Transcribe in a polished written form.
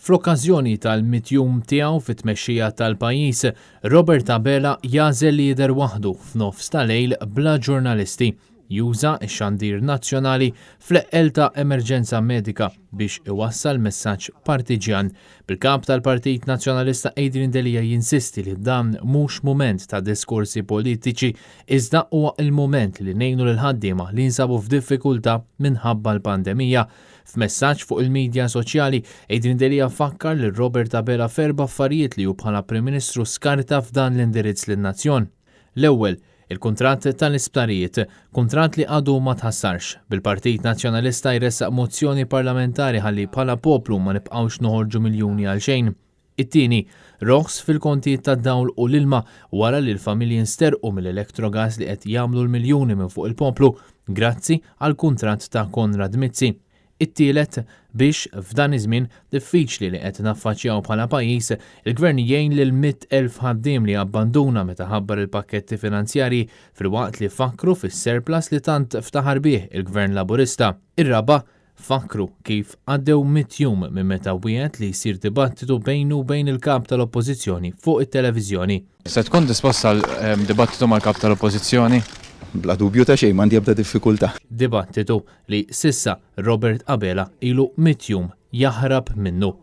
Fl-okkażjoni tal-mitjum tiegħu fit-tmexxija tal-pajjiż, Robert Abela jażel li jidher waħdu f'nofs tal-lejl bla ġurnalisti. Juża x-xandir nazzjonali fl-eqqel ta' emerġenza medika biex iwassal messaġġ partiġjan. Bil-kap tal-Partit Nazzjonalista Adrian Delija jinsisti li dan mhux mument ta' diskorsi politiċi iżda huwa il-mument li ngħinu lil ħaddiema li jinsabu f'diffikultà minħabba l-pandemija. F'messaġġ fuq il-medja soċjali, Adrian Delija fakkar li Robert Abela ferba affarijiet li hu bħala Prim Ministru skarta f'dan l-indirizz lin-nazzjon. L-ewwel, il-kuntratt tal-isptarijiet, kuntratt li għadu ma tħassarx. Bil-Partit Nazzjonalista jressaq mozzjoni parlamentari ħalli bħala poplu ma nibqgħux noħorġu miljuni għal xejn. It-tieni, roħs fil-kontijiet tad-dawl u l-ilma wara li l-familji nsterqu mill-elektrogas li qed jagħmlu l-miljuni minn fuq il-poplu grazzi għal kuntratt ta' Konrad Mizzi. It-tielet biex f'dan iż-żmien diffiċli li qed naffaċċjaw bħala pajjiż, il-Gvern jgħin lil 100,000 ħaddiem li abbanduna meta ħabbar il-pakketti finanzjarji filwaqt li fakru fis-surplus li tant ftaħar bih il-Gvern Laburista. Ir-raba' fakru kif għaddew 100 jum minn meta wieħed li jsir dibattitu bejnu bejn il-kap tal-Oppożizzjoni fuq it-televiżjoni. Se tkun disposta għal dibattitu mal-kap tal-Oppożizzjoni? Bla dubju ta' xejn m'għandi ebda diffikultà. Dibattitu li sissa Robert Abela ilu 100 jum jaħrab minnu.